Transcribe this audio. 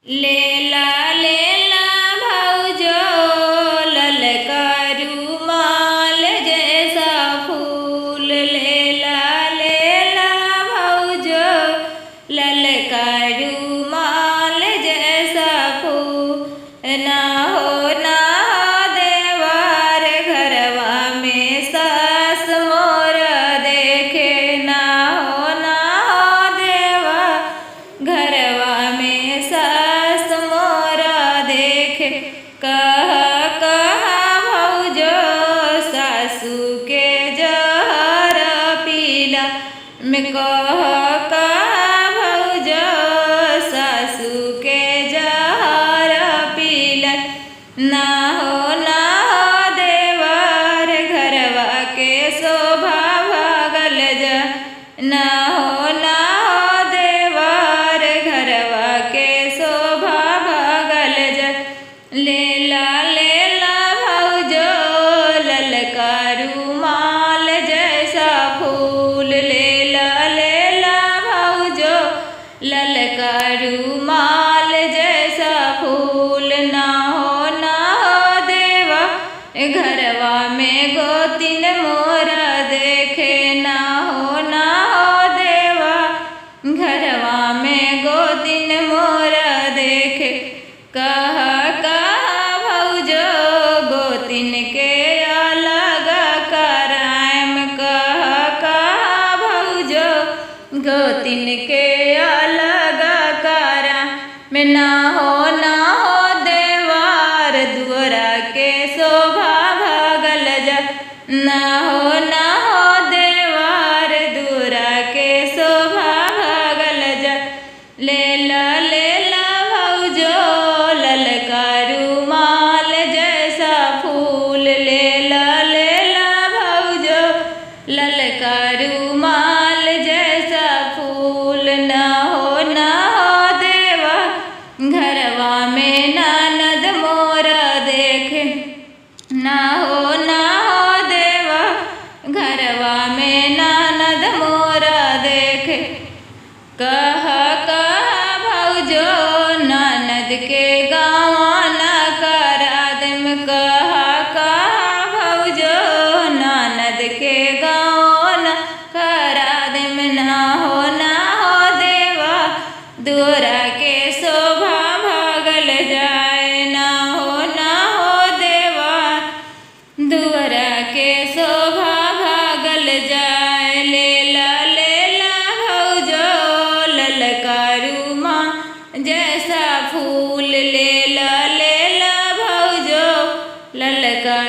लेला भाउजो ललका रुमाल जैसा फूल। लेला भाउजो ललका रुमाल जैसा फूल। ना हो देवार घरवा में सास मोर देखे। ना हो देवार घरवा में सास मोर देखे। कह भाउजो सासू के जहर पीला में। कह भाउजो सासू के जहर पीला। ना हो देवार घरवा के शोभा भागल जा। ना हो देवार घरवा के शोभा भागल जा। लेला भाउजो ललका रुमाल जैसा फूल। लेला भाउजो ललका रुमाल जैसा फूल। ना हो देवा घरवा में गोतिन मोरा देखे। ना हो देवा घरवा में गोतिन मोरा देखे। कह भाउजो गोतिन के अलग करायम। कह भाउजो गोतिन के अलग करायम। ना हो देवार दुअरा के शोभा भागल जा। ना हो देवार दुअरा के शोभा भागल जा। लेला भाउजो ललका रुमाल जैसा फूल। लेला भाउजो ललका रुमाल जैसा फूल। ना हो देवा घरवा में ननद मोरा देखे। ना हो देवा घरवा में ननद मोरा देखे। कह भाउजो ननद के गाँव न करा देम। कह भाउजो ननद के गाँव न करा देम। ना हो देवा दुअरा के शोभा भागल जाए। ना हो देवा दुअरा के शोभा भागल जाए। लेला भाउजो ललका रुमाल जैसा फूल। लेला भाउजो ललका